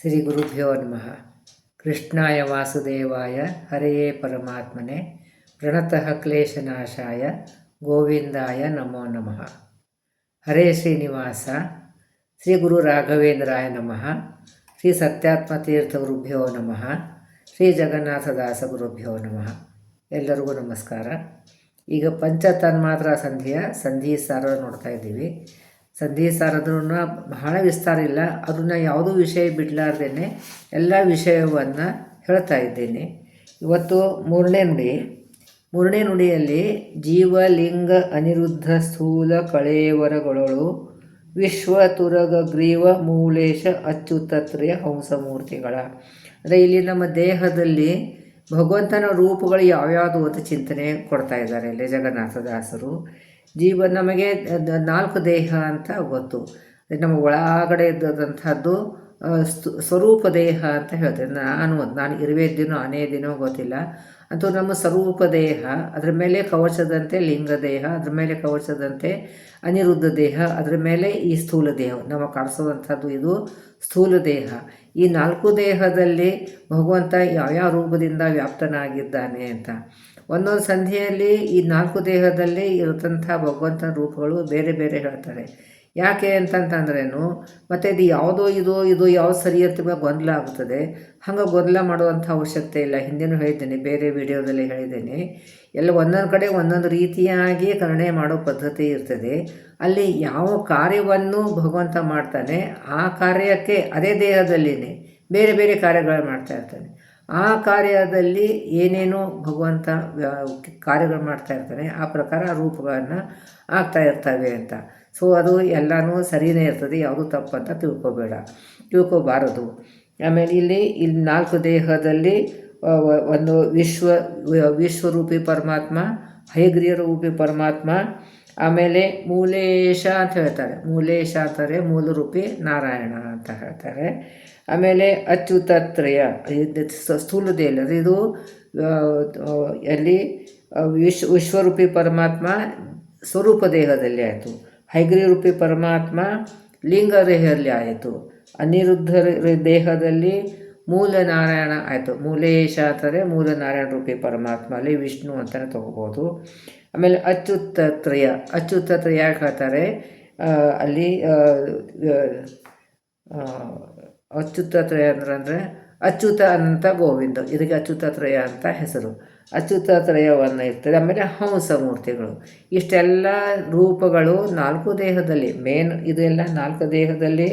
ಶ್ರೀ ಗುರುಭ್ಯೋ ನಮಃ. ಕೃಷ್ಣಾಯ ವಾಸುದೇವಾಯ ಹರೆಯೇ ಪರಮಾತ್ಮನೆ ಪ್ರಣತಃ ಕ್ಲೇಶನಾಶಾಯ ಗೋವಿಂದಾಯ ನಮೋ ನಮಃ. ಹರೇ ಶ್ರೀನಿವಾಸ. ಶ್ರೀ ಗುರು ರಾಘವೇಂದ್ರಾಯ ನಮಃ. ಶ್ರೀ ಸತ್ಯಾತ್ಮತೀರ್ಥ ಗುರುಭ್ಯೋ ನಮಃ. ಶ್ರೀ ಜಗನ್ನಾಥದಾಸ ಗುರುಭ್ಯೋ ನಮಃ. ಎಲ್ಲರಿಗೂ ನಮಸ್ಕಾರ. ಈಗ ಪಂಚತನ್ಮಾತ್ರ ಸಂಧಿ ಸಾರ ನೋಡ್ತಾ ಇದ್ದೀವಿ. ಸಂಧಿ ಸಾರದನ್ನ ಬಹಳ ವಿಸ್ತಾರ ಇಲ್ಲ, ಅದನ್ನು ಯಾವುದೂ ವಿಷಯ ಬಿಡಲಾರ್ದೇನೆ ಎಲ್ಲ ವಿಷಯವನ್ನು ಹೇಳ್ತಾ ಇದ್ದೇನೆ. ಇವತ್ತು ಮೂರನೇ ನುಡಿಯಲ್ಲಿ ಜೀವಲಿಂಗ ಅನಿರುದ್ಧ ಸ್ಥೂಲ ಕಳೇವರಗಳು ವಿಶ್ವ ತುರಗ ಗ್ರೀವ ಮೂಲೇಶ ಅಚ್ಯುತತ್ರಯ ಹಂಸಮೂರ್ತಿಗಳ. ಅಂದರೆ ಇಲ್ಲಿ ನಮ್ಮ ದೇಹದಲ್ಲಿ ಭಗವಂತನ ರೂಪಗಳು ಯಾವ್ಯಾವುದು ಅಂತ ಚಿಂತನೆ ಕೊಡ್ತಾ ಇದ್ದಾರೆ ಇಲ್ಲಿ ಜಗನ್ನಾಥದಾಸರು. ನಮಗೆ 4 ದೇಹ ಅಂತ ಗೊತ್ತು. ನಮ್ಮ ಒಳಗಡೆ ಇದ್ದಂಥದ್ದು ಸ್ವರೂಪ ದೇಹ ಅಂತ ಹೇಳ್ತೇವೆ. ನಾನು ಇರುವೆದ್ದಿನೋ ಅನೇದಿನೋ ಗೊತ್ತಿಲ್ಲ, ಅಂತೂ ನಮ್ಮ ಸ್ವರೂಪ ದೇಹ, ಅದರ ಮೇಲೆ ಕವಚದಂತೆ ಲಿಂಗ ದೇಹ, ಅದ್ರ ಮೇಲೆ ಕವಚದಂತೆ ಅನಿರುದ್ಧ ದೇಹ, ಅದರ ಮೇಲೆ ಈ ಸ್ಥೂಲ ದೇಹ ನಮ್ಮ ಕಾಣಿಸುವಂಥದ್ದು ಇದು ಸ್ಥೂಲ ದೇಹ. ಈ 4 ದೇಹದಲ್ಲಿ ಭಗವಂತ ಯಾವ್ಯಾವ ರೂಪದಿಂದ ವ್ಯಾಪ್ತನಾಗಿದ್ದಾನೆ ಅಂತ ಒಂದೊಂದು ಸಂಧಿಯಲ್ಲಿ ಈ 4 ದೇಹದಲ್ಲಿ ಇರತಂಥ ಭಗವಂತನ ರೂಪಗಳು ಬೇರೆ ಬೇರೆ ಹೇಳ್ತಾರೆ. ಯಾಕೆ ಅಂತಂತಂದ್ರೇನು, ಮತ್ತು ಇದು ಯಾವುದೋ ಇದು ಯಾವುದು ಸರಿ ಅಂತ ಗೊಂದಲ ಆಗುತ್ತದೆ. ಹಾಗೆ ಗೊಂದಲ ಮಾಡುವಂಥ ಅವಶ್ಯಕತೆ ಇಲ್ಲ. ಹಿಂದೆನೂ ಹೇಳಿದ್ದೇನೆ, ಬೇರೆ ವಿಡಿಯೋದಲ್ಲಿ ಹೇಳಿದ್ದೇನೆ. ಎಲ್ಲ ಒಂದೊಂದು ಕಡೆ ಒಂದೊಂದು ರೀತಿಯಾಗಿ ಕರುಣೆ ಮಾಡೋ ಪದ್ಧತಿ ಇರ್ತದೆ. ಅಲ್ಲಿ ಯಾವ ಕಾರ್ಯವನ್ನು ಭಗವಂತ ಮಾಡ್ತಾನೆ ಆ ಕಾರ್ಯಕ್ಕೆ ಅದೇ ದೇಹದಲ್ಲಿನೇ ಬೇರೆ ಬೇರೆ ಕಾರ್ಯಗಳು ಮಾಡ್ತಾ ಇರ್ತಾನೆ. ಆ ಕಾರ್ಯದಲ್ಲಿ ಏನೇನೋ ಭಗವಂತ ಕಾರ್ಯಗಳು ಮಾಡ್ತಾ ಇರ್ತಾನೆ, ಆ ಪ್ರಕಾರ ರೂಪಗಳನ್ನು ಆಗ್ತಾ ಇರ್ತವೆ ಅಂತ. ಸೊ ಅದು ಎಲ್ಲನೂ ಸರಿಯೇ ಇರ್ತದೆ, ಯಾವುದೂ ತಪ್ಪಂತ ತಿಳ್ಕೊಬಾರದು. ಆಮೇಲೆ ಇಲ್ಲಿ 4 ದೇಹದಲ್ಲಿ ಒಂದು ವಿಶ್ವರೂಪಿ ಪರಮಾತ್ಮ, ಹಯಗ್ರೀವ ರೂಪಿ ಪರಮಾತ್ಮ, ಆಮೇಲೆ ಮೂಲೇಶ ಅಂತ ಹೇಳ್ತಾರೆ. ಮೂಲೇಶ ಅಂತಾರೆ ಮೂಲರೂಪಿ ನಾರಾಯಣ ಅಂತ ಹೇಳ್ತಾರೆ. ಆಮೇಲೆ ಅಚ್ಯುತತ್ರಯ ಸ್ಥೂಲ ದೇಹ, ಇದು ಎಲ್ಲಿ ವಿಶ್ವರೂಪಿ ಪರಮಾತ್ಮ ಸ್ವರೂಪ ದೇಹದಲ್ಲಿ ಆಯಿತು, ಹೈಗ್ರೀವ ರೂಪಿ ಪರಮಾತ್ಮ ಲಿಂಗ ದೇಹದಲ್ಲಿ ಆಯಿತು, ಅನಿರುದ್ಧ ದೇಹದಲ್ಲಿ ಮೂಲ ನಾರಾಯಣ ಆಯಿತು. ಮೂಲೇಶ ಅಂತಾರೆ ಮೂಲ ನಾರಾಯಣ ರೂಪಿ ಪರಮಾತ್ಮ, ಅಲ್ಲಿ ವಿಷ್ಣು ಅಂತಲೇ ತೊಗೋಬೋದು. ಆಮೇಲೆ ಅಚ್ಯುತತ್ರಯ ಯಾಕೆ ಹೇಳ್ತಾರೆ ಅಲ್ಲಿ ಅಚ್ಯುತತ್ರಯ ಅಂದರೆ ಅಚ್ಯುತ ಅನಂತ ಗೋವಿಂದ, ಇದಕ್ಕೆ ಅಚ್ಯುತತ್ರಯ ಅಂತ ಹೆಸರು. ಅಚ್ಯುತತ್ರಯವನ್ನು ಇರ್ತದೆ. ಆಮೇಲೆ ಹಂಸಮೂರ್ತಿಗಳು, ಇಷ್ಟೆಲ್ಲ ರೂಪಗಳು 4 ದೇಹದಲ್ಲಿ ಇದೆಲ್ಲ 4 ದೇಹದಲ್ಲಿ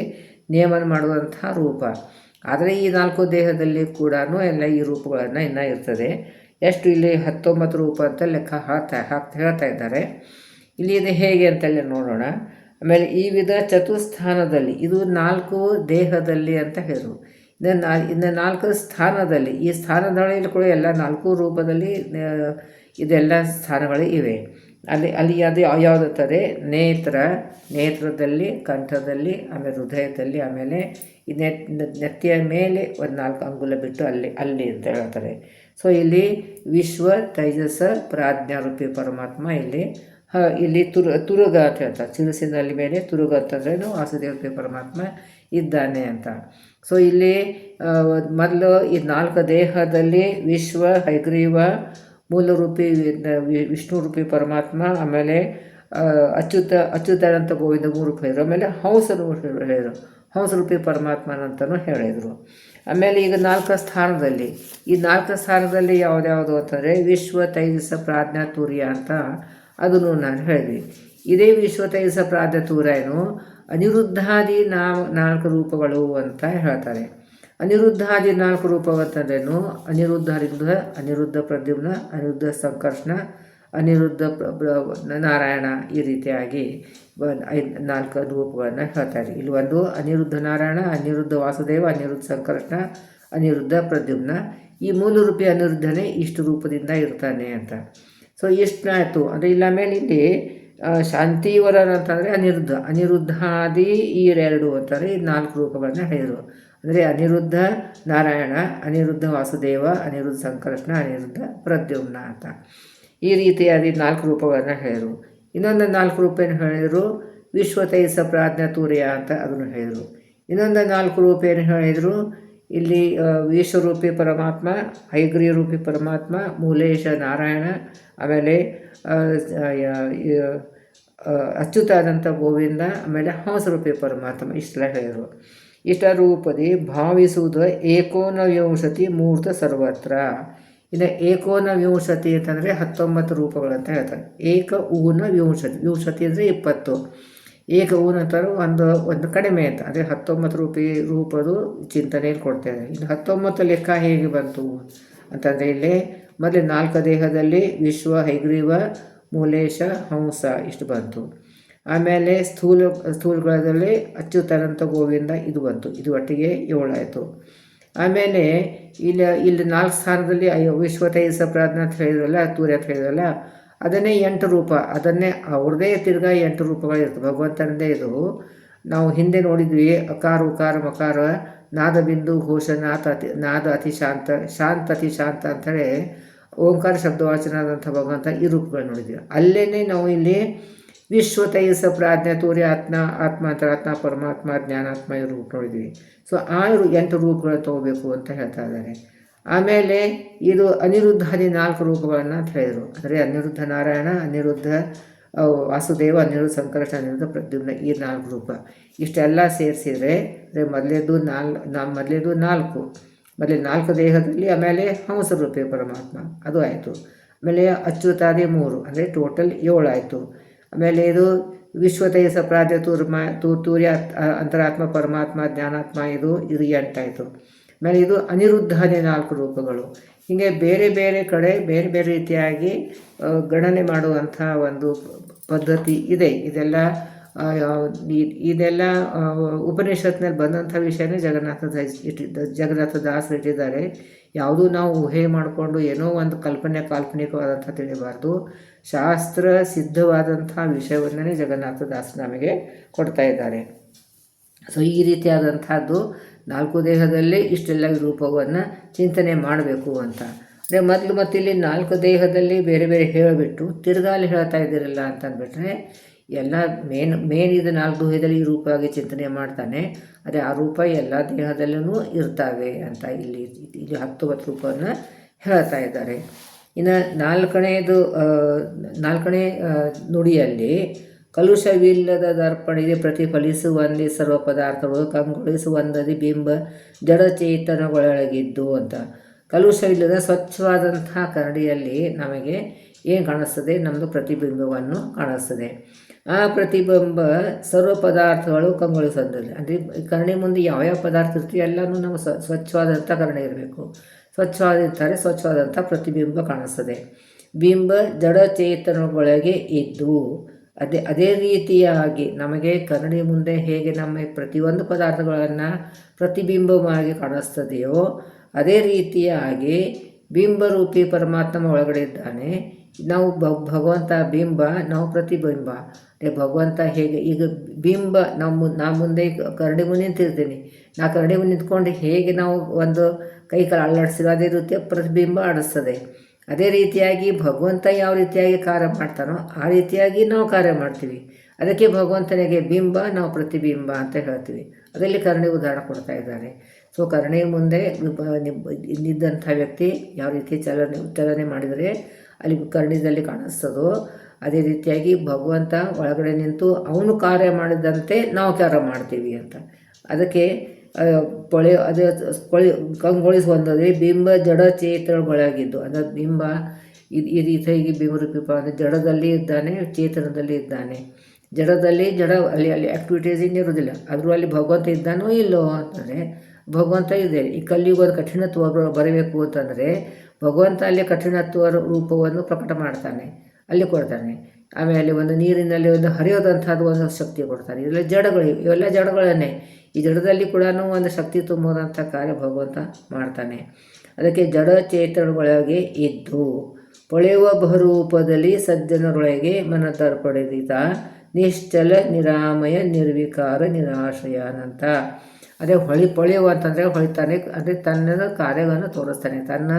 ನೇಮನ ಮಾಡುವಂಥ ರೂಪ. ಆದರೆ ಈ 4 ದೇಹದಲ್ಲಿ ಕೂಡ ಎಲ್ಲ ಈ ರೂಪಗಳನ್ನು ಇನ್ನೂ ಇರ್ತದೆ. ಎಷ್ಟು ಇಲ್ಲಿ 19 ರೂಪ ಅಂತ ಲೆಕ್ಕ ಹೇಳ್ತಾ ಇದ್ದಾರೆ. ಇಲ್ಲಿ ಇದು ಹೇಗೆ ಅಂತೆಲ್ಲ ನೋಡೋಣ. ಆಮೇಲೆ ಈ ವಿಧ ಚತುಸ್ಥಾನದಲ್ಲಿ, ಇದು 4 ದೇಹದಲ್ಲಿ ಅಂತ ಹೇಳಿದ್ರು. ಇನ್ನು 4 ಸ್ಥಾನದಲ್ಲಿ, ಈ ಸ್ಥಾನದಲ್ಲಿ ಕೂಡ ಎಲ್ಲ 4 ರೂಪದಲ್ಲಿ ಇದೆಲ್ಲ ಸ್ಥಾನಗಳು ಇವೆ. ಅಲ್ಲಿ ಅದು ಯಾವುದಂತಾರೆ, ನೇತ್ರದಲ್ಲಿ, ಕಂಠದಲ್ಲಿ, ಆಮೇಲೆ ಹೃದಯದಲ್ಲಿ, ಆಮೇಲೆ ಈ ನೆತ್ತಿಯ ಮೇಲೆ ಒಂದು 4 ಅಂಗುಲ ಬಿಟ್ಟು ಅಲ್ಲಿ ಅಂತ ಹೇಳ್ತಾರೆ. ಸೊ ಇಲ್ಲಿ ವಿಶ್ವ ತೈಜಸ ಪ್ರಾಜ್ಞಾರೂಪಿ ಪರಮಾತ್ಮ ಇಲ್ಲಿ ತುರುಗ ಅಂತ ಹೇಳ್ತಾರೆ. ಶಿರಸಿನಲ್ಲಿ ಮೇಲೆ ತುರುಗ ಅಂತಂದ್ರೇನು ವಾಸುದೇವ ಪರಮಾತ್ಮ ಇದ್ದಾನೆ ಅಂತ. ಸೊ ಇಲ್ಲಿ ಮೊದಲು ಈ 4 ದೇಹದಲ್ಲಿ ವಿಶ್ವ, ಹೈಗ್ರೀವ, ಮೂಲರೂಪಿ ವಿಷ್ಣು ರೂಪಿ ಪರಮಾತ್ಮ, ಆಮೇಲೆ ಅಚ್ಯುತಾನಂತ ಗೋವಿಂದ 3 ರೂಪ ಹೇಳಿದರು. ಆಮೇಲೆ ಹೇಳಿದರು, ಹಂಸರೂಪಿ ಪರಮಾತ್ಮನಂತಲೂ ಹೇಳಿದರು. ಆಮೇಲೆ ಈಗ 4 ಸ್ಥಾನದಲ್ಲಿ, ಈ 4 ಸ್ಥಾನದಲ್ಲಿ ಯಾವುದ್ಯಾವುದು ಅಂತಂದರೆ ವಿಶ್ವ ತೈಜಸ ಪ್ರಾಜ್ಞಾ ತೂರ್ಯ ಅಂತ ಅದನ್ನು ನಾನು ಹೇಳಿದ್ವಿ. ಇದೇ ವಿಶ್ವ ತೈಜಸ ಪ್ರಾಜ್ಞಾ ತೂರ್ಯನು ಅನಿರುದ್ಧಾದಿ 4 ರೂಪಗಳು ಅಂತ ಹೇಳ್ತಾರೆ. ಅನಿರುದ್ಧಾದಿ 4 ರೂಪವಂತಂದ್ರೇನು, ಅನಿರುದ್ಧ ಪ್ರದ್ಯುಮ್ನ, ಅನಿರುದ್ಧ ಸಂಕರ್ಷಣ, ಅನಿರುದ್ಧ ನಾರಾಯಣ, ಈ ರೀತಿಯಾಗಿ 4 ರೂಪಗಳನ್ನು ಹೇಳ್ತಾರೆ. ಇಲ್ಲಿ ಒಂದು ಅನಿರುದ್ಧ ನಾರಾಯಣ, ಅನಿರುದ್ಧ ವಾಸುದೇವ, ಅನಿರುದ್ಧ ಸಂಕರ್ಷಣ, ಅನಿರುದ್ಧ ಪ್ರದ್ಯುಮ್ನ, ಈ ಮೂಲರೂಪಿ ಅನಿರುದ್ಧನೇ ಇಷ್ಟು ರೂಪದಿಂದ ಇರ್ತಾನೆ ಅಂತ. ಸೊ ಇಷ್ಟಾಯಿತು. ಅಂದರೆ ಇಲ್ಲ ಮೇಲೆ ಇಲ್ಲಿ ಶಾಂತಿವರನ್ ಅಂತಂದರೆ ಅನಿರುದ್ಧಾದಿ ಈ 2 ಅಂತಾರೆ. ಈ 4 ರೂಪಗಳನ್ನ ಹೇಳಿದರು. ಅಂದರೆ ಅನಿರುದ್ಧ ನಾರಾಯಣ, ಅನಿರುದ್ಧ ವಾಸುದೇವ, ಅನಿರುದ್ಧ ಸಂಕರ್ಷಣ, ಅನಿರುದ್ಧ ಪ್ರದ್ಯುಮ್ನ ಅಂತ ಈ ರೀತಿಯಾದ 4 ರೂಪಗಳನ್ನು ಹೇಳಿದರು. ಇನ್ನೊಂದು 4 ರೂಪ ಏನು ಹೇಳಿದರು, ವಿಶ್ವ ತೈಜಸ ಪ್ರಾಜ್ಞಾ ತೂರ್ಯ ಅಂತ ಅದನ್ನು ಹೇಳಿದರು. ಇನ್ನೊಂದು 4 ರೂಪ ಏನು ಹೇಳಿದರು, ಇಲ್ಲಿ ವಿಶ್ವರೂಪಿ ಪರಮಾತ್ಮ, ಹೈಗ್ರೀವ ರೂಪಿ ಪರಮಾತ್ಮ, ಮೂಲೇಶ ನಾರಾಯಣ, ಆಮೇಲೆ ಅಚ್ಯುತಾದಂಥ ಗೋವಿಂದ, ಆಮೇಲೆ ಹಂಸರೂಪಿ ಪರಮಾತ್ಮ ಇಷ್ಟೆಲ್ಲ ಹೇಳಿದರು. ಇಷ್ಟ ರೂಪದಿ ಭಾವಿಸುವುದು ಏಕೋನವಿಂಶತಿ ಮೂರ್ತ ಸರ್ವತ್ರ. ಇನ್ನು ಏಕೋನವಿಂಶತಿ ಅಂತಂದರೆ 19 ರೂಪಗಳಂತ ಹೇಳ್ತಾರೆ. ಏಕ ಊನ ವಿಂಶತಿ, ವಿಂಶತಿ ಅಂದರೆ 20, ಏಕ ಊನ ಅಂತಾರೆ ಒಂದು ಕಡಿಮೆ ಅಂತ, ಅದೇ 19 ರೂಪದು ಚಿಂತನೆಯಲ್ಲಿ ಕೊಡ್ತೇವೆ. ಇನ್ನು 19 ಲೆಕ್ಕ ಹೇಗೆ ಬಂತು ಅಂತಂದರೆ, ಇಲ್ಲೇ ಮೊದಲೇ 4 ದೇಹದಲ್ಲಿ ವಿಶ್ವ, ಹೈಗ್ರೀವ, ಮೂಲೇಶ, ಹಂಸ ಇಷ್ಟು ಬಂತು. ಆಮೇಲೆ ಸ್ಥೂಲಗಳಲ್ಲಿ ಅಚ್ಯುತಾನಂತ ಗೋವಿಂದ ಇದು ಬಂತು, ಇದು ಒಟ್ಟಿಗೆ 7 ಆಯಿತು. ಆಮೇಲೆ ಇಲ್ಲಿ 4 ಸ್ಥಾನದಲ್ಲಿ ವಿಶ್ವತೈಸ ಪ್ರಾಜ್ಞ ಅಂತ ಹೇಳಿದ್ರಲ್ಲ, ತೂರ್ಯ ಅಂತ ಹೇಳಿದ್ರಲ್ಲ, ಅದನ್ನೇ 8 ರೂಪ, ಅದನ್ನೇ ಅವ್ರದ್ದೇ ತಿರ್ಗಾ 8 ರೂಪಗಳಿರ್ತವೆ ಭಗವಂತನದೇ. ಇದು ನಾವು ಹಿಂದೆ ನೋಡಿದ್ವಿ, ಅಕಾರ ಉಕಾರ ಮಕಾರ, ನಾದ ಬಿಂದು ಘೋಷ, ನಾದ ಅತಿ ಶಾಂತ, ಶಾಂತ ಅತಿ ಶಾಂತ ಅಂಥೇಳಿ ಓಂಕಾರ ಶಬ್ದವಾಚನಾದಂಥ ಭಗವಂತ ಈ ರೂಪಗಳು ನೋಡಿದ್ವಿ. ಅಲ್ಲೇ ನಾವು ಇಲ್ಲಿ ವಿಶ್ವತೈಸ ಪ್ರಾಜ್ಞ, ತೂರ್ಯ, ಆತ್ಮ ಅಂತರಾತ್ಮ, ಪರಮಾತ್ಮ, ಜ್ಞಾನಾತ್ಮ ಈ ರೂಪ ನೋಡಿದ್ವಿ. ಸೊ 8 ರೂಪಗಳು ತಗೋಬೇಕು ಅಂತ ಹೇಳ್ತಾ ಇದ್ದಾರೆ. ಆಮೇಲೆ ಇದು ಅನಿರುದ್ಧಾದಿ 4 ರೂಪಗಳನ್ನು ಅಂತ ಹೇಳಿದರು. ಅಂದರೆ ಅನಿರುದ್ಧ ನಾರಾಯಣ, ಅನಿರುದ್ಧ ವಾಸುದೇವ, ಅನಿರುದ್ಧ ಸಂಕರ್ಷಣ, ಅನಿರುದ್ಧ ಪ್ರದ್ಯುಮ್ನ, ಈ 4 ರೂಪ. ಇಷ್ಟೆಲ್ಲ ಸೇರಿಸಿದರೆ ಅಂದರೆ ಮೊದಲೇದು 4 ದೇಹದಲ್ಲಿ, ಆಮೇಲೆ ಹಂಸರೂಪಿ ಪರಮಾತ್ಮ ಅದು ಆಯಿತು. ಆಮೇಲೆ ಅಚ್ಯುತಾದಿ 3 ಅಂದರೆ ಟೋಟಲ್ 7 ಆಯಿತು. ಆಮೇಲೆ ಇದು ವಿಶ್ವತೈಸ ಪ್ರಾಜ್ಞ, ತೂರ್ಯ ಅಂತರಾತ್ಮ, ಪರಮಾತ್ಮ, ಜ್ಞಾನಾತ್ಮ ಇದು 8 ಆಯಿತು. ಆಮೇಲೆ ಇದು ಅನಿರುದ್ಧಾದಿ 4 ರೂಪಗಳು. ಹೀಗೆ ಬೇರೆ ಬೇರೆ ಕಡೆ ಬೇರೆ ಬೇರೆ ರೀತಿಯಾಗಿ ಗಣನೆ ಮಾಡುವಂಥ ಒಂದು ಪದ್ಧತಿ ಇದೆ. ಇದೆಲ್ಲ ಉಪನಿಷತ್ನಲ್ಲಿ ಬಂದಂಥ ವಿಷಯನೇ ಜಗನ್ನಾಥ ದಾಸರು ಇಟ್ಟಿದ್ದಾರೆ. ಯಾವುದೂ ನಾವು ಊಹೆ ಮಾಡಿಕೊಂಡು ಏನೋ ಒಂದು ಕಾಲ್ಪನಿಕವಾದಂಥ ತಿಳಿಬಾರ್ದು. ಶಾಸ್ತ್ರ ಸಿದ್ಧವಾದಂಥ ವಿಷಯವನ್ನೇ ಜಗನ್ನಾಥ ದಾಸರು ನಮಗೆ ಕೊಡ್ತಾ ಇದ್ದಾರೆ. ಸೊ ಈ ರೀತಿಯಾದಂಥದ್ದು 4 ದೇಹದಲ್ಲಿ ಇಷ್ಟೆಲ್ಲ ರೂಪವನ್ನು ಚಿಂತನೆ ಮಾಡಬೇಕು ಅಂತ. ಅಂದರೆ ಮೊದಲು ಮತ್ತಿಲ್ಲಿ 4 ದೇಹದಲ್ಲಿ ಬೇರೆ ಬೇರೆ ಹೇಳಿಬಿಟ್ಟು ತಿರ್ಗಾಲಿ ಹೇಳ್ತಾ ಇದ್ದೀರಲ್ಲ ಅಂತಂದ್ಬಿಟ್ರೆ, ಎಲ್ಲ ಮೇನ್ ಇದು 4 ದೇಹದಲ್ಲಿ ಈ ರೂಪವಾಗಿ ಚಿಂತನೆ ಮಾಡ್ತಾನೆ, ಅದೇ ಆ ರೂಪ ಎಲ್ಲ ದೇಹದಲ್ಲೂ ಇರ್ತವೆ ಅಂತ ಇಲ್ಲಿ 19 ರೂಪವನ್ನು ಹೇಳ್ತಾ ಇದ್ದಾರೆ. ಇನ್ನು 4ನೇ ನುಡಿಯಲ್ಲಿ ಕಲುಷವಿಲ್ಲದ ದರ್ಪಣಿಗೆ ಪ್ರತಿಫಲಿಸುವಂದಿ ಸರ್ವ ಪದಾರ್ಥಗಳು ಕಂಗೊಳಿಸುವಂದದಿ ಬಿಂಬ ಜಡಚೇತನಗಳೊಳಗಿದ್ದು ಅಂತ. ಕಲುಷವಿಲ್ಲದ ಸ್ವಚ್ಛವಾದಂಥ ಕರಡಿಯಲ್ಲಿ ನಮಗೆ ಏನು ಕಾಣಿಸ್ತದೆ, ನಮ್ಮದು ಪ್ರತಿಬಿಂಬವನ್ನು ಕಾಣಿಸ್ತದೆ. ಆ ಪ್ರತಿಬಿಂಬ ಸರ್ವ ಪದಾರ್ಥಗಳು ಕಂಗೊಳಿಸೋದಿಲ್ಲ. ಅಂದರೆ ಕರಡಿ ಮುಂದೆ ಯಾವ್ಯಾವ ಪದಾರ್ಥ ಇರ್ತೀವಿ ಎಲ್ಲನೂ ನಾವು ಸ್ವಚ್ಛವಾದಂಥ ಕರಡಿ ಇರಬೇಕು. ಸ್ವಚ್ಛವಾದಂಥ ಪ್ರತಿಬಿಂಬ ಕಾಣಿಸ್ತದೆ. ಬಿಂಬ ಜಡಚೇತನಗಳೊಳಗೆ ಇದ್ದು ಅದೇ ರೀತಿಯಾಗಿ ನಮಗೆ ಕನ್ನಡಿ ಮುಂದೆ ಹೇಗೆ ನಮ್ಮ ಪ್ರತಿಯೊಂದು ಪದಾರ್ಥಗಳನ್ನು ಪ್ರತಿಬಿಂಬವಾಗಿ ಕಾಣಿಸ್ತದೆಯೋ ಅದೇ ರೀತಿಯಾಗಿ ಬಿಂಬರೂಪಿ ಪರಮಾತ್ಮ ಒಳಗಡೆ ಇದ್ದಾನೆ. ನಾವು ಭಗವಂತ ಬಿಂಬ, ನಾವು ಪ್ರತಿಬಿಂಬ. ಭಗವಂತ ಹೇಗೆ ಈಗ ಬಿಂಬ ನಾ ಮುಂದೆ ಕರಡಿ ಮುಂದೆ ನಿಂತಿರ್ತೀನಿ, ನಾ ಕರಡಿ ಮುಂದೆ ನಿಂತ್ಕೊಂಡು ಹೇಗೆ ನಾವು ಒಂದು ಕೈ ಕಾಲು ಅಲ್ಲಾಡಿಸಿರೋ ಅದೇ ರೀತಿಯ ಪ್ರತಿಬಿಂಬ ಆಡಿಸ್ತದೆ. ಅದೇ ರೀತಿಯಾಗಿ ಭಗವಂತ ಯಾವ ರೀತಿಯಾಗಿ ಕಾರ್ಯ ಮಾಡ್ತಾನೋ ಆ ರೀತಿಯಾಗಿ ನಾವು ಕಾರ್ಯ ಮಾಡ್ತೀವಿ. ಅದಕ್ಕೆ ಭಗವಂತನಿಗೆ ಬಿಂಬ, ನಾವು ಪ್ರತಿಬಿಂಬ ಅಂತ ಹೇಳ್ತೀವಿ. ಅದರಲ್ಲಿ ಕರ್ಣಿ ಉದಾಹರಣೆ ಕೊಡ್ತಾ ಇದ್ದಾರೆ. ಸೊ ಕರ್ಣಿ ಮುಂದೆ ನಿಂತಹ ವ್ಯಕ್ತಿ ಯಾವ ರೀತಿ ಚಲನೆ ಮಾಡಿದರೆ ಅಲ್ಲಿ ಕರ್ಣಿದಲ್ಲಿ ಕಾಣಿಸ್ತದೋ ಅದೇ ರೀತಿಯಾಗಿ ಭಗವಂತ ಒಳಗಡೆ ನಿಂತು ಅವನು ಕಾರ್ಯ ಮಾಡಿದಂತೆ ನಾವು ಕಾರ್ಯ ಮಾಡ್ತೀವಿ ಅಂತ. ಅದಕ್ಕೆ ಕಂಗೊಳಿಸುವಂಥದ್ದೇ ಬಿಂಬ ಜಡ ಚೇತನಗಳಾಗಿದ್ದು. ಅಂದರೆ ಬಿಂಬ ಈ ರೀತಿಯಾಗಿ ಬಿಂಬರೂಪಿ ಅಂದರೆ ಜಡದಲ್ಲಿ ಇದ್ದಾನೆ, ಚೇತನದಲ್ಲಿ ಇದ್ದಾನೆ. ಜಡದಲ್ಲಿ ಅಲ್ಲಿ ಆ್ಯಕ್ಟಿವಿಟೀಸ್ ಇನ್ನಿರೋದಿಲ್ಲ, ಆದರೂ ಅಲ್ಲಿ ಭಗವಂತ ಇದ್ದಾನೋ ಇಲ್ಲೋ ಅಂತಂದರೆ ಭಗವಂತ ಇದೆ. ಈ ಕಲ್ಲಿಗೊಂದು ಕಠಿಣತ್ವ ಬರಬೇಕು ಅಂತಂದರೆ ಭಗವಂತ ಅಲ್ಲಿ ಕಠಿಣತ್ವ ರೂಪವನ್ನು ಪ್ರಕಟ ಮಾಡ್ತಾನೆ, ಅಲ್ಲಿ ಕೊಡ್ತಾನೆ. ಆಮೇಲೆ ಒಂದು ನೀರಿನಲ್ಲಿ ಒಂದು ಹರಿಯೋದಂಥದ್ದು ಒಂದು ಶಕ್ತಿ ಕೊಡ್ತಾನೆ. ಇವೆಲ್ಲ ಜಡಗಳನ್ನೇ. ಈ ಜಡದಲ್ಲಿ ಕೂಡ ಒಂದು ಶಕ್ತಿ ತುಂಬೋದಂಥ ಕಾರ್ಯ ಭಗವಂತ ಮಾಡ್ತಾನೆ. ಅದಕ್ಕೆ ಜಡ ಚೇತನಗಳೊಳಗೆ ಇದ್ದು ಪೊಳೆಯುವ ಬಹುರೂಪದಲ್ಲಿ ಸಜ್ಜನರೊಳಗೆ ಮನದರ್ಪಡಿತ ನಿಶ್ಚಲ ನಿರಾಮಯ ನಿರ್ವಿಕಾರ ನಿರಾಶ್ರಯನಂತ. ಅದೇ ಪೊಳೆಯುವ ಅಂತಂದರೆ ಹೊಳಿತಾನೆ, ಅಂದರೆ ತನ್ನ ಕಾರ್ಯವನ್ನು ತೋರಿಸ್ತಾನೆ, ತನ್ನ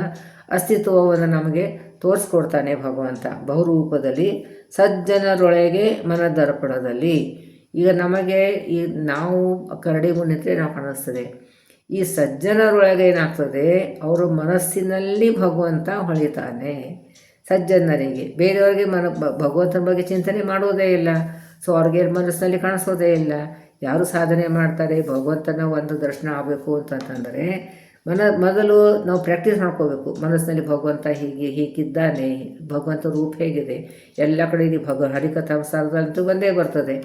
ಅಸ್ತಿತ್ವವನ್ನು ನಮಗೆ ತೋರಿಸ್ಕೊಡ್ತಾನೆ ಭಗವಂತ ಬಹುರೂಪದಲ್ಲಿ. ಸಜ್ಜನರೊಳಗೆ ಮನದರ್ಪಣದಲ್ಲಿ ಈಗ ನಮಗೆ ಈ ನಾವು ಕರಡಿಗೂ ನಿಂತರೆ ನಾವು ಕಾಣಿಸ್ತದೆ. ಈ ಸಜ್ಜನರೊಳಗೆ ಏನಾಗ್ತದೆ, ಅವರ ಮನಸ್ಸಿನಲ್ಲಿ ಭಗವಂತ ಹೊಳಿತಾನೆ. ಸಜ್ಜನರಿಗೆ, ಬೇರೆಯವರಿಗೆ ಭಗವಂತನ ಬಗ್ಗೆ ಚಿಂತನೆ ಮಾಡೋದೇ ಇಲ್ಲ. ಸೊ ಅವ್ರಿಗೆ ಮನಸ್ಸಿನಲ್ಲಿ ಕಾಣಿಸೋದೇ ಇಲ್ಲ. ಯಾರು ಸಾಧನೆ ಮಾಡ್ತಾರೆ ಭಗವಂತನ ಒಂದು ದರ್ಶನ ಆಗಬೇಕು ಅಂತಂತಂದರೆ ಮೊದಲು ನಾವು ಪ್ರಾಕ್ಟೀಸ್ ಮಾಡ್ಕೋಬೇಕು. ಮನಸ್ಸಿನಲ್ಲಿ ಭಗವಂತ ಹೀಗಿದ್ದಾನೆ, ಭಗವಂತ ರೂಪ ಹೇಗಿದೆ, ಎಲ್ಲ ಕಡೆ ಇದು ಹರಿಕಥಾಂಸಾರದಂತೂ ಬಂದೇ ಬರ್ತದೆ.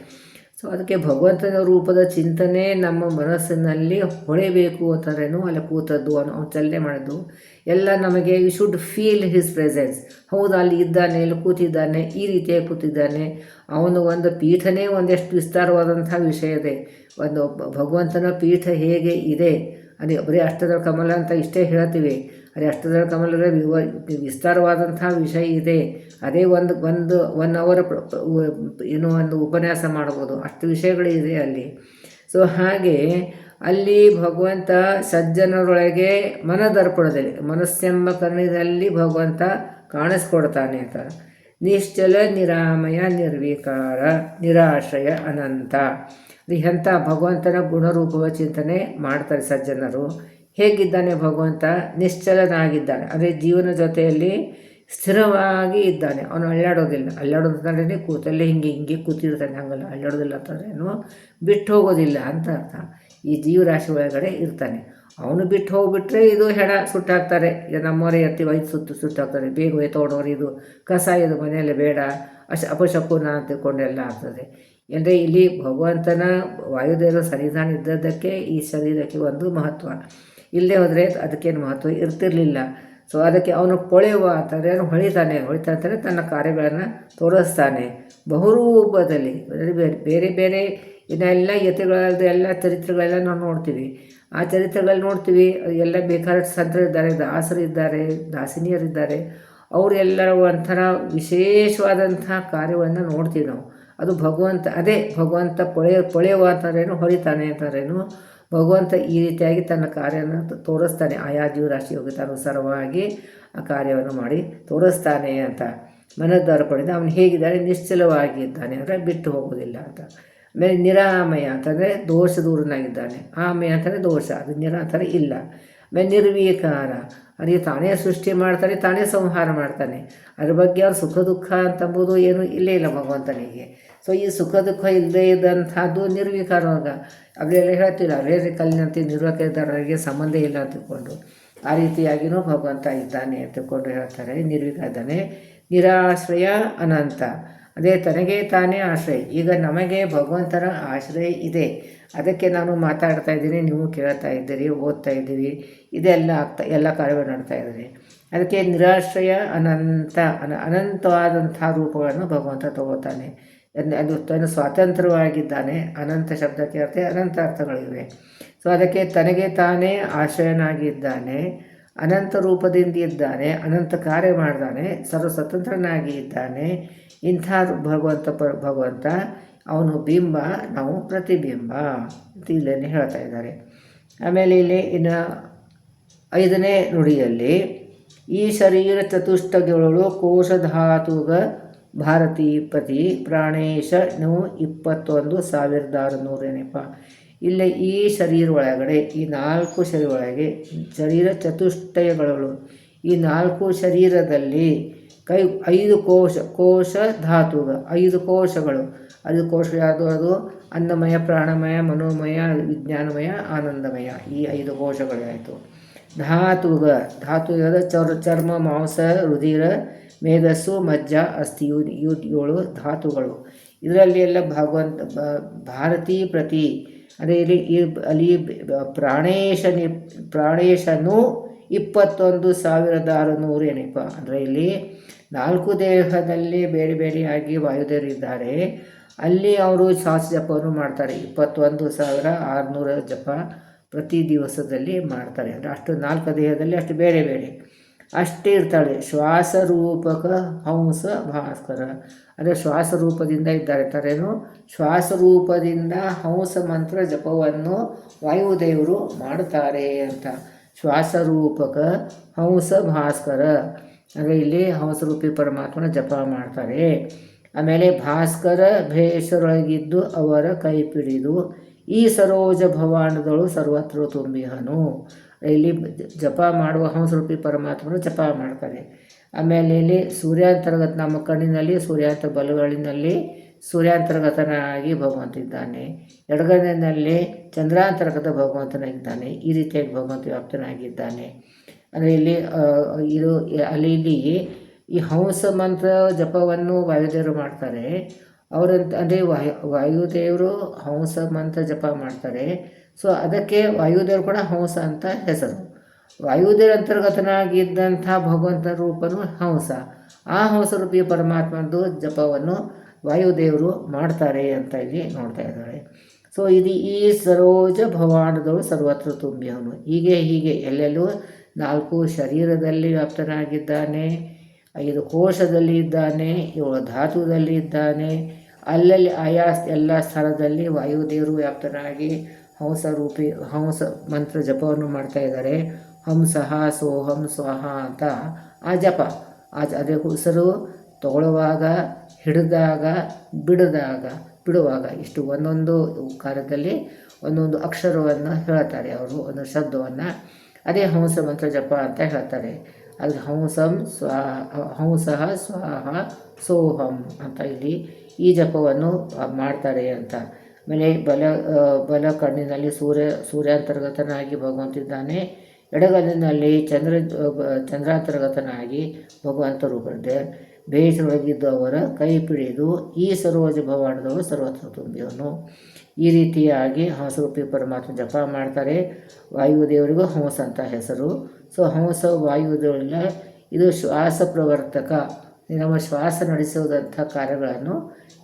ಸೊ ಅದಕ್ಕೆ ಭಗವಂತನ ರೂಪದ ಚಿಂತನೆ ನಮ್ಮ ಮನಸ್ಸಿನಲ್ಲಿ ಹೊಳೆಯಬೇಕು ಅಂತಂದ್ರೇನು ಅಲ್ಲಿ ಕೂತದ್ದು ಅವನು ಚಲನೆ ಮಾಡಿದ್ದು ಎಲ್ಲ ನಮಗೆ you should feel his presence. ಹೌದು, ಅಲ್ಲಿ ಇದ್ದಾನೆ, ಇಲ್ಲಿ ಕೂತಿದ್ದಾನೆ, ಈ ರೀತಿಯಾಗಿ ಕೂತಿದ್ದಾನೆ. ಅವನು ಒಂದು ಪೀಠನೇ ಒಂದೆಷ್ಟು ವಿಸ್ತಾರವಾದಂಥ ವಿಷಯ ಇದೆ. ಒಂದು ಭಗವಂತನ ಪೀಠ ಹೇಗೆ ಇದೆ, ಅದೇ ಬರೀ ಅಷ್ಟದಳ ಕಮಲ ಅಂತ ಇಷ್ಟೇ ಹೇಳ್ತೀವಿ. ಅದೇ ಅಷ್ಟದಳ ಕಮಲದ ವಿಸ್ತಾರವಾದಂಥ ವಿಷಯ ಇದೆ. ಅದೇ ಒನ್ ಅವರ್ ಏನೋ ಒಂದು ಉಪನ್ಯಾಸ ಮಾಡ್ಬೋದು, ಅಷ್ಟು ವಿಷಯಗಳಿದೆ ಅಲ್ಲಿ. ಸೊ ಹಾಗೆ ಅಲ್ಲಿ ಭಗವಂತ ಸಜ್ಜನರೊಳಗೆ ಮನದರ್ಪಣದಲ್ಲಿ, ಮನಸ್ಸೆಂಬ ಕರ್ಣದಲ್ಲಿ ಭಗವಂತ ಕಾಣಿಸ್ಕೊಡ್ತಾನೆ ಅಂತ. ನಿಶ್ಚಲ ನಿರಾಮಯ ನಿರ್ವಿಕಾರ ನಿರಾಶ್ರಯ ಅನಂತ. ಎಂಥ ಭಗವಂತನ ಗುಣರೂಪವ ಚಿಂತನೆ ಮಾಡ್ತಾರೆ ಸಜ್ಜನರು. ಹೇಗಿದ್ದಾನೆ ಭಗವಂತ? ನಿಶ್ಚಲನಾಗಿದ್ದಾನೆ, ಅಂದರೆ ಜೀವನ ಜೊತೆಯಲ್ಲಿ ಸ್ಥಿರವಾಗಿ ಇದ್ದಾನೆ. ಅವನು ಅಲ್ಲಾಡೋದಿಲ್ಲ. ಅಲ್ಲಾಡೋದಂದ್ರೆ ಕೂತಲ್ಲೇ ಹಿಂಗೆ ಕೂತಿರ್ತಾನೆ, ಹಂಗಲ್ಲ. ಅಲ್ಲಾಡೋದಿಲ್ಲ ಅಂತಂದ್ರೇನು ಬಿಟ್ಟು ಹೋಗೋದಿಲ್ಲ ಅಂತ ಅರ್ಥ. ಈ ಜೀವರಾಶಿ ಒಳಗಡೆ ಇರ್ತಾನೆ. ಅವನು ಬಿಟ್ಟು ಹೋಗ್ಬಿಟ್ರೆ ಇದು ಹೆಣ ಸುಟ್ಟಾಕ್ತಾರೆ. ಈಗ ನಮ್ಮವರೇ ಎತ್ತಿ ಸುಟ್ಟಾಕ್ತಾರೆ. ಬೇಗ ತೊಗೊಂಡವ್ರು ಇದು ಕಸ ಇದು ಮನೆಯಲ್ಲಿ ಬೇಡ, ಅಪಶಕುನ ಅಂತ ತಿಳ್ಕೊಂಡೆಲ್ಲ ಆಗ್ತದೆ. ಅಂದರೆ ಇಲ್ಲಿ ಭಗವಂತನ ವಾಯುದೇವರ ಸನ್ನಿಧಾನ ಇದ್ದದ್ದಕ್ಕೆ ಈ ಶರೀರಕ್ಕೆ ಒಂದು ಮಹತ್ವ. ಇಲ್ಲದೆ ಹೋದರೆ ಅದಕ್ಕೇನು ಮಹತ್ವ ಇರ್ತಿರಲಿಲ್ಲ. ಸೊ ಅದಕ್ಕೆ ಅವನು ಹೊಳೆಯುವ ಅಂತಂದರೆ ಅವನು ಹೊಳಿತಾನೆ ಅಂತಂದರೆ ತನ್ನ ಕಾರ್ಯಗಳನ್ನು ತೋರಿಸ್ತಾನೆ ಬಹುರೂಪದಲ್ಲಿ. ಬೇರೆ ಬೇರೆ ಇನ್ನೆಲ್ಲ ಯತಿಗಳದ್ದು ಎಲ್ಲ ಚರಿತ್ರೆಗಳೆಲ್ಲ ನಾವು ನೋಡ್ತೀವಿ. ಆ ಚರಿತ್ರೆಗಳಲ್ಲಿ ನೋಡ್ತೀವಿ, ಎಲ್ಲ ಬೇಕಾದ ಸಂತರಿದ್ದಾರೆ, ದಾಸರಿದ್ದಾರೆ, ದಾಸಿನಿಯರಿದ್ದಾರೆ. ಅವರೆಲ್ಲರ ಒಂಥರ ವಿಶೇಷವಾದಂಥ ಕಾರ್ಯವನ್ನು ನೋಡ್ತೀವಿ ನಾವು. ಅದು ಭಗವಂತ, ಅದೇ ಭಗವಂತ ಪೊಳೆಯುವ ಅಂತಂದ್ರೇನು, ಹೊಳಿತಾನೆ ಅಂತಂದ್ರೇನು, ಭಗವಂತ ಈ ರೀತಿಯಾಗಿ ತನ್ನ ಕಾರ್ಯವನ್ನು ತೋರಿಸ್ತಾನೆ. ಆಯಾ ಜೀವರಾಶಿ ಯೋಗ್ಯತಾನುಸಾರವಾಗಿ ಆ ಕಾರ್ಯವನ್ನು ಮಾಡಿ ತೋರಿಸ್ತಾನೆ ಅಂತ. ಮನದರ್ಪಣೆಯಿಂದ ಅವನು ಹೇಗಿದ್ದಾನೆ, ನಿಶ್ಚಲವಾಗಿದ್ದಾನೆ ಅಂದರೆ ಬಿಟ್ಟು ಹೋಗೋದಿಲ್ಲ ಅಂತ. ಆಮೇಲೆ ನಿರಾಮಯ ಅಂತಂದರೆ ದೋಷ ದೂರನಾಗಿದ್ದಾನೆ. ಆಮಯ ಅಂತಂದರೆ ದೋಷ, ಅದು ನಿರಾಂತರ ಇಲ್ಲ. ಆಮೇಲೆ ನಿರ್ವಿಕಾರ, ಅದಕ್ಕೆ ತಾನೇ ಸೃಷ್ಟಿ ಮಾಡ್ತಾನೆ, ತಾನೇ ಸಂಹಾರ ಮಾಡ್ತಾನೆ. ಅದ್ರ ಬಗ್ಗೆ ಅವ್ರು ಸುಖ ದುಃಖ ಅಂತಂಬುದು ಏನು ಇಲ್ಲೇ ಇಲ್ಲ ಭಗವಂತನಿಗೆ. ಸೊ ಈ ಸುಖ ದುಃಖ ಇಲ್ಲದೇ ಇದ್ದಂಥದ್ದು ನಿರ್ವಿಕಾರವಾಗ. ಅವೆಲ್ಲ ಹೇಳ್ತಿಲ್ಲ, ಅವರೇ ಕಲ್ಲಿನಂತೆ ನಿರ್ವಿಕಾರರಿಗೆ ಸಂಬಂಧ ಇಲ್ಲ ಅಂತ ತಿಳ್ಕೊಂಡು ಆ ರೀತಿಯಾಗಿಯೂ ಭಗವಂತ ಇದ್ದಾನೆ ಅಂತ ತಿಳ್ಕೊಂಡು ಹೇಳ್ತಾರೆ. ನಿರ್ವಿಕಾರ ಇದ್ದಾನೆ. ನಿರಾಶ್ರಯ ಅನಂತ, ಅದೇ ತನಗೆ ತಾನೇ ಆಶ್ರಯ. ಈಗ ನಮಗೆ ಭಗವಂತನ ಆಶ್ರಯ ಇದೆ, ಅದಕ್ಕೆ ನಾನು ಮಾತಾಡ್ತಾ ಇದ್ದೀನಿ, ನೀವು ಕೇಳ್ತಾ ಇದ್ದೀರಿ, ಓದ್ತಾ ಇದ್ದೀವಿ, ಇದೆಲ್ಲ ಎಲ್ಲ ಕಾರ್ಯಗಳು ನಡ್ತಾ ಇದ್ದೀರಿ. ಅದಕ್ಕೆ ನಿರಾಶ್ರಯ ಅನಂತವಾದಂಥ ರೂಪಗಳನ್ನು ಭಗವಂತ ತಗೋತಾನೆ. ಅದು ತನ್ನ ಸ್ವಾತಂತ್ರ್ಯವಾಗಿದ್ದಾನೆ. ಅನಂತ ಶಬ್ದಕ್ಕೆ ಅರ್ಥ ಅನಂತ ಅರ್ಥಗಳಿವೆ. ಸೊ ಅದಕ್ಕೆ ತನಗೆ ತಾನೇ ಆಶ್ರಯನಾಗಿದ್ದಾನೆ, ಅನಂತ ರೂಪದಿಂದ ಇದ್ದಾನೆ, ಅನಂತ ಕಾರ್ಯ ಮಾಡ್ತಾನೆ, ಸರ್ವ ಸ್ವತಂತ್ರನಾಗಿ ಇದ್ದಾನೆ. ಇಂಥ ಭಗವಂತ ಅವನು ಬಿಂಬ, ನಾವು ಪ್ರತಿಬಿಂಬ ಅಂತ ಇಲ್ಲೇನೆ ಹೇಳ್ತಾ ಇದ್ದಾರೆ. ಆಮೇಲೆ ಇಲ್ಲಿ ಇನ್ನು 5ನೇ ನುಡಿಯಲ್ಲಿ ಈ ಶರೀರ ಚತುಷ್ಟಗಳು ಕೋಶಧಾತುಗ ಭಾರತೀಪತಿ ಪ್ರಾಣೇಶ ನೀವು 21,600 ನೆಪ. ಇಲ್ಲೇ ಈ ಶರೀರ ಒಳಗಡೆ, ಈ 4 ಶರೀರ ಒಳಗೆ ಶರೀರ ಚತುಷ್ಟಯಗಳು, ಈ 4 ಶರೀರದಲ್ಲಿ 5 ಕೋಶ ಧಾತುಗ 5 ಕೋಶಗಳು. 5 ಕೋಶ ಯಾವುದು? ಅದು ಅನ್ನಮಯ, ಪ್ರಾಣಮಯ, ಮನೋಮಯ, ವಿಜ್ಞಾನಮಯ, ಆನಂದಮಯ. ಈ 5 ಕೋಶಗಳಾಯಿತು. ಧಾತು ಚರ್ಮ, ಮಾಂಸ, ರುಧಿರ, ಮೇಧಸ್ಸು, ಮಜ್ಜ, ಅಸ್ಥಿ, ಇವು 7 ಧಾತುಗಳು. ಇದರಲ್ಲಿ ಎಲ್ಲ ಭಾರತೀ ಪ್ರತಿ, ಅದೇ ಅಲ್ಲಿ ಪ್ರಾಣೇಶನು 21,600 ನೆಪ. ಅಂದರೆ ಇಲ್ಲಿ 4 ದೇಹದಲ್ಲಿ ಬೇರೆ ಬೇರೆಯಾಗಿ ವಾಯುದೇವರಿದ್ದಾರೆ. ಅಲ್ಲಿ ಅವರು ಶ್ವಾಸ ಜಪವನ್ನು ಮಾಡ್ತಾರೆ. 21,600 ಜಪ ಪ್ರತಿ ದಿವಸದಲ್ಲಿ ಮಾಡ್ತಾರೆ. ಅಂದರೆ ಅಷ್ಟು 4 ದೇಹದಲ್ಲಿ ಅಷ್ಟು ಬೇರೆ ಬೇರೆ ಅಷ್ಟೇ ಇರ್ತಾಳೆ. ಶ್ವಾಸರೂಪಕ ಹಂಸ ಭಾಸ್ಕರ, ಅಂದರೆ ಶ್ವಾಸರೂಪದಿಂದ ಇದ್ದಾರೆ ಅಂತಾರೇನು, ಶ್ವಾಸರೂಪದಿಂದ ಹಂಸ ಮಂತ್ರ ಜಪವನ್ನು ವಾಯುದೇವರು ಮಾಡುತ್ತಾರೆ ಅಂತ. ಶ್ವಾಸರೂಪಕ ಹಂಸ ಭಾಸ್ಕರ ಅಂದರೆ ಇಲ್ಲಿ ಹಂಸರೂಪಿ ಪರಮಾತ್ಮನ ಜಪ ಮಾಡ್ತಾರೆ. ಆಮೇಲೆ ಭಾಸ್ಕರ ಭೇಷರೊಳಗಿದ್ದು ಅವರ ಕೈ ಪಿಡಿದು ಈ ಸರೋಜ ಭವಾನದಳು ಸರ್ವತ್ರ ತುಂಬಿಹನು. ಇಲ್ಲಿ ಜಪ ಮಾಡುವ ಹಂಸರೂಪಿ ಪರಮಾತ್ಮನು ಜಪ ಮಾಡ್ತಾರೆ. ಆಮೇಲೆ ಇಲ್ಲಿ ಸೂರ್ಯಾಂತರ್ಗತ, ನಮ್ಮ ಕಣ್ಣಿನಲ್ಲಿ ಸೂರ್ಯಾಂತರ ಬಲಗಳಿನಲ್ಲಿ ಸೂರ್ಯಾಂತರ್ಗತನಾಗಿ ಭಗವಂತಿದ್ದಾನೆ, ಎಡಗಣ್ಣಿನಲ್ಲಿ ಚಂದ್ರಾಂತರ್ಗತ ಭಗವಂತನಾಗಿದ್ದಾನೆ. ಈ ರೀತಿಯಾಗಿ ಭಗವಂತ ವ್ಯಾಪ್ತನಾಗಿದ್ದಾನೆ. ಅಂದರೆ ಇಲ್ಲಿ ಇಲ್ಲಿ ಈ ಹಂಸ ಮಂತ್ರ ಜಪವನ್ನು ವಾಯುದೇವರು ಮಾಡ್ತಾರೆ. ಅವರಂತ ಅಂದರೆ ವಾಯುದೇವರು ಹಂಸ ಮಂತ್ರ ಜಪ ಮಾಡ್ತಾರೆ. ಸೊ ಅದಕ್ಕೆ ವಾಯುದೇವರು ಕೂಡ ಹಂಸ ಅಂತ ಹೆಸರು. ವಾಯುದೇವರ ಅಂತರ್ಗತನಾಗಿದ್ದಂಥ ಭಗವಂತನ ರೂಪನು ಹಂಸ. ಆ ಹಂಸರೂಪಿ ಪರಮಾತ್ಮನದು ಜಪವನ್ನು ವಾಯುದೇವರು ಮಾಡ್ತಾರೆ ಅಂತ ಇಲ್ಲಿ ನೋಡ್ತಾ ಇದ್ದಾರೆ. ಸೊ ಇದು ಈ ಸರೋಜ ಭವಾನದಳು ಸರ್ವತ್ರ ತುಂಬಿಯವನು. ಹೀಗೆ ಎಲ್ಲೆಲ್ಲೂ 4 ಶರೀರದಲ್ಲಿ ವ್ಯಾಪ್ತನಾಗಿದ್ದಾನೆ, 5 ಕೋಶದಲ್ಲಿ ಇದ್ದಾನೆ, 7 ಧಾತುದಲ್ಲಿ ಇದ್ದಾನೆ. ಅಲ್ಲಲ್ಲಿ ಆಯಾ ಎಲ್ಲ ಸ್ಥಳದಲ್ಲಿ ವಾಯುದೇವರು ವ್ಯಾಪ್ತನಾಗಿ ಹಂಸ ಮಂತ್ರ ಜಪವನ್ನು ಮಾಡ್ತಾ ಇದ್ದಾರೆ. ಹಂಸಃ ಸೋಹಂ ಸ್ವಹ ಅಂತ ಆ ಜಪ, ಅದೇ ಹೆಸರು ತಗೊಳ್ಳುವಾಗ, ಹಿಡಿದಾಗ, ಬಿಡುವಾಗ ಇಷ್ಟು ಒಂದೊಂದು ಕಾರ್ಯದಲ್ಲಿ ಒಂದೊಂದು ಅಕ್ಷರವನ್ನು ಹೇಳ್ತಾರೆ ಅವರು, ಒಂದು ಶಬ್ದವನ್ನು. ಅದೇ ಹಂಸ ಮಂತ್ರ ಜಪ ಅಂತ ಹೇಳ್ತಾರೆ. ಅದು ಹಂಸಃ ಸ್ವಾಹ ಸೋಹಂ ಅಂತ ಇಲ್ಲಿ ಈ ಜಪವನ್ನು ಮಾಡ್ತಾರೆ ಅಂತ. ಆಮೇಲೆ ಬಲ ಕಣ್ಣಿನಲ್ಲಿ ಸೂರ್ಯಾಂತರ್ಗತನಾಗಿ ಭಗವಂತಿದ್ದಾನೆ, ಎಡಗಣ್ಣಿನಲ್ಲಿ ಚಂದ್ರಾಂತರ್ಗತನಾಗಿ ಭಗವಂತ ರೂಪವಿದೆ. ಬೇಸರೊಳಗಿದ್ದು ಅವರ ಕೈ ಪಿಡಿದು ಈ ಸರೋಜ ಭವಾನದವರು ಸರ್ವತ್ರ ತುಂಬಿಯವನು. ಈ ರೀತಿಯಾಗಿ ಹಂಸರೂಪಿ ಪರಮಾತ್ಮ ಜಪ ಮಾಡ್ತಾರೆ. ವಾಯುದೇವರಿಗೂ ಹಂಸ ಅಂತ ಹೆಸರು. ಸೊ ಹಂಸ ವಾಯುದೇವರೆಲ್ಲ ಇದು ಶ್ವಾಸ ಪ್ರವರ್ತಕ, ನಮ್ಮ ಶ್ವಾಸ ನಡೆಸುವುದಂಥ ಕಾರ್ಯಗಳನ್ನು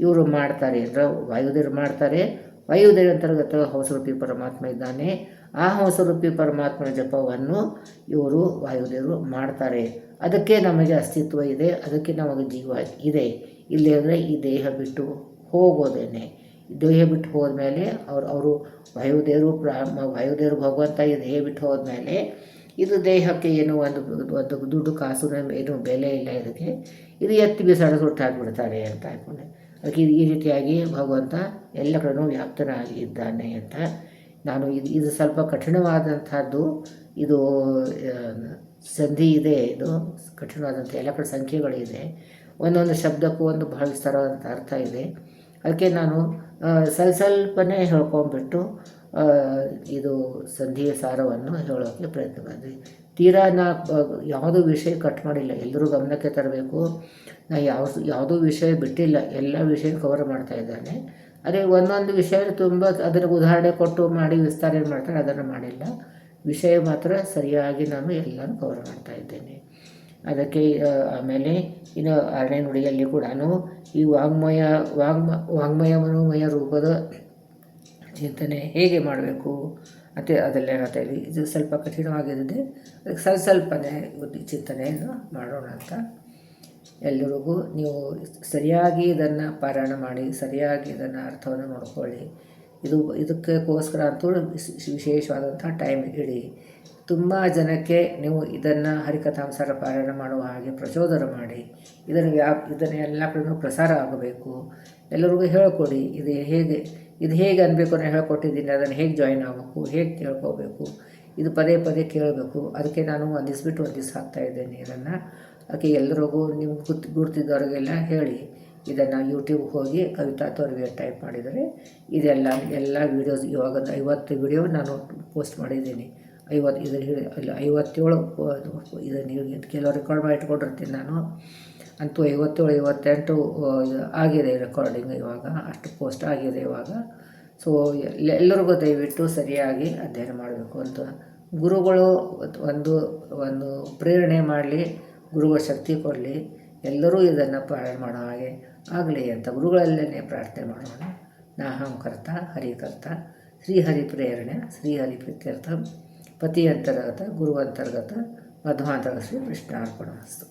ಇವರು ಮಾಡ್ತಾರೆ. ಅಂದರೆ ವಾಯುದೇವರು ಮಾಡ್ತಾರೆ. ವಾಯುದೇವರ ಅಂತರ್ಗತ ಹಂಸರೂಪಿ ಪರಮಾತ್ಮ ಇದ್ದಾನೆ. ಆ ಹಂಸರೂಪಿ ಪರಮಾತ್ಮನ ಜಪವನ್ನು ಇವರು ವಾಯುದೇವರು ಮಾಡ್ತಾರೆ. ಅದಕ್ಕೆ ನಮಗೆ ಅಸ್ತಿತ್ವ ಇದೆ, ಅದಕ್ಕೆ ನಮಗೆ ಜೀವ ಇದೆ. ಇಲ್ಲಿ ಅಂದರೆ ಈ ದೇಹ ಬಿಟ್ಟು ಹೋಗೋದೇನೆ. ದೇಹ ಬಿಟ್ಟು ಹೋದ್ಮೇಲೆ ಅವರು ವಾಯುದೇವರು ಭಗವಂತ ಈ ದೇಹ ಬಿಟ್ಟು ಹೋದ್ಮೇಲೆ ಇದು ದೇಹಕ್ಕೆ ಏನು ಒಂದು ದುಡ್ಡು ಕಾಸು ಏನು ಬೆಲೆ ಇಲ್ಲ ಇದಕ್ಕೆ, ಇದು ಎತ್ತಿ ಬಿಸಾಡ ಸುಟ್ಟು ಹಾಕಿಬಿಡ್ತಾರೆ ಅಂತ ಹಾಕ್ಕೊಂಡೆ. ಅದಕ್ಕೆ ಈ ರೀತಿಯಾಗಿ ಭಗವಂತ ಎಲ್ಲ ಕಡೆನೂ ವ್ಯಾಪ್ತನಾಗಿ ಇದ್ದಾನೆ ಅಂತ. ನಾನು ಇದು ಸ್ವಲ್ಪ ಕಠಿಣವಾದಂಥದ್ದು. ಇದು ಸಂಧಿ ಇದೆ, ಇದು ಕಠಿಣವಾದಂಥ ಎಲ್ಲ ಕಡೆ ಸಂಖ್ಯೆಗಳಿದೆ. ಒಂದೊಂದು ಶಬ್ದಕ್ಕೂ ಒಂದು ಬಹಳ ವಿಸ್ತಾರವಾದಂಥ ಅರ್ಥ ಇದೆ. ಅದಕ್ಕೆ ನಾನು ಸ್ವಲ್ಪನೇ ಹೇಳ್ಕೊಂಡ್ಬಿಟ್ಟು ಇದು ಸಂಧಿಯ ಸಾರವನ್ನು ಹೇಳೋಕ್ಕೆ ಪ್ರಯತ್ನ ಮಾಡಿದೆ. ತೀರಾ ಯಾವುದೂ ವಿಷಯ ಕಟ್ ಮಾಡಿಲ್ಲ, ಎಲ್ಲರೂ ಗಮನಕ್ಕೆ ತರಬೇಕು. ಯಾವುದೂ ವಿಷಯ ಬಿಟ್ಟಿಲ್ಲ, ಎಲ್ಲ ವಿಷಯ ಕವರ್ ಮಾಡ್ತಾ ಇದ್ದಾನೆ. ಅದೇ ಒಂದೊಂದು ವಿಷಯ ತುಂಬ ಅದನ್ನು ಉದಾಹರಣೆ ಕೊಟ್ಟು ಮಾಡಿ ವಿಸ್ತಾರ ಏನು ಮಾಡ್ತಾರೆ ಅದನ್ನು ಮಾಡಿಲ್ಲ. ವಿಷಯ ಮಾತ್ರ ಸರಿಯಾಗಿ ನಾನು ಎಲ್ಲನೂ ಕವರ್ ಮಾಡ್ತಾ ಇದ್ದೇನೆ. ಅದಕ್ಕೆ ಆಮೇಲೆ ಇನ್ನು 6ನೇ ನುಡಿಯಲ್ಲಿ ಕೂಡ ಈ ವಾಂಗ್ಮಯ ಮನೋಮಯ ರೂಪದ ಚಿಂತನೆ ಹೇಗೆ ಮಾಡಬೇಕು ಅಂತ ಅದೆಲ್ಲ ಹೇಳ್ತಾ ಇದ್ವಿ. ಇದು ಸ್ವಲ್ಪ ಕಠಿಣವಾಗಿರುತ್ತೆ. ಅದಕ್ಕೆ ಸ್ವಲ್ಪನೇ ಚಿಂತನೆಯನ್ನು ಮಾಡೋಣ ಅಂತ. ಎಲ್ಲರಿಗೂ ನೀವು ಸರಿಯಾಗಿ ಇದನ್ನು ಪಾರಾಯಣ ಮಾಡಿ, ಸರಿಯಾಗಿ ಇದನ್ನು ಅರ್ಥವನ್ನು ನೋಡ್ಕೊಳ್ಳಿ. ಇದಕ್ಕೋಸ್ಕರ ಅಂತೂ ವಿಶೇಷವಾದಂಥ ಟೈಮ್ ಇಡಿ. ತುಂಬ ಜನಕ್ಕೆ ನೀವು ಇದನ್ನು ಹರಿಕಥಾಂಸಾರ ಪಾರಾಯಣ ಮಾಡುವ ಹಾಗೆ ಪ್ರಚೋದನೆ ಮಾಡಿ. ಇದನ್ನು ಎಲ್ಲ ಕಡೆಯೂ ಪ್ರಸಾರ ಆಗಬೇಕು. ಎಲ್ಲರಿಗೂ ಹೇಳ್ಕೊಡಿ. ಇದು ಹೇಗೆ ಅನ್ಬೇಕು ನಾನು ಹೇಳ್ಕೊಟ್ಟಿದ್ದೀನಿ, ಅದನ್ನು ಹೇಗೆ ಜಾಯಿನ್ ಆಗಬೇಕು, ಹೇಗೆ ಕೇಳ್ಕೋಬೇಕು, ಇದು ಪದೇ ಪದೇ ಕೇಳಬೇಕು. ಅದಕ್ಕೆ ನಾನು ಒಂದು ದಿವಸ ಹಾಕ್ತಾಯಿದ್ದೇನೆ ಇದನ್ನು. ಅದಕ್ಕೆ ಎಲ್ಲರಿಗೂ ನೀವು ಗುರ್ತಿದ್ದವ್ರಿಗೆಲ್ಲ ಹೇಳಿ. ಇದನ್ನು ಯೂಟ್ಯೂಬ್ಗೆ ಹೋಗಿ ಕವಿತಾ ತೋರ್ವೆ ಟೈಪ್ ಮಾಡಿದರೆ ಎಲ್ಲ ವೀಡಿಯೋಸ್, ಇವಾಗ 50 ವೀಡಿಯೋ ನಾನು ಪೋಸ್ಟ್ ಮಾಡಿದ್ದೀನಿ. 57 ಇದನ್ನು ಕೆಲವು ರೆಕಾರ್ಡ್ ಮಾಡಿ ಇಟ್ಕೊಂಡಿರ್ತೀನಿ ನಾನು. ಅಂತೂ 57-58 ಆಗಿದೆ ರೆಕಾರ್ಡಿಂಗ್. ಇವಾಗ ಅಷ್ಟು ಪೋಸ್ಟ್ ಆಗಿದೆ ಇವಾಗ. ಸೊ ಎಲ್ಲರಿಗೂ ದಯವಿಟ್ಟು ಸರಿಯಾಗಿ ಅಧ್ಯಯನ ಮಾಡಬೇಕು ಅಂತ ಗುರುಗಳು ಒಂದು ಪ್ರೇರಣೆ ಮಾಡಲಿ, ಗುರುಗಳ ಶಕ್ತಿ ಕೊಡಲಿ, ಎಲ್ಲರೂ ಇದನ್ನು ಪಾಲನೆ ಮಾಡೋ ಹಾಗೆ ಆಗಲಿ ಅಂತ ಗುರುಗಳಲ್ಲೇ ಪ್ರಾರ್ಥನೆ ಮಾಡೋಣ. ನಾಹಂ ಕರ್ತ ಹರಿಕರ್ತ ಶ್ರೀಹರಿ ಪ್ರೇರಣೆ ಶ್ರೀಹರಿ ಪ್ರೀತ್ಯರ್ಥ ಪತಿ ಅಂತರ್ಗತ ಗುರು ಅಂತರ್ಗತ ಮಧ್ವಾಂತರ್ಗತ ಶ್ರೀ ಕೃಷ್ಣಾರ್ಪಣಮಸ್ತು.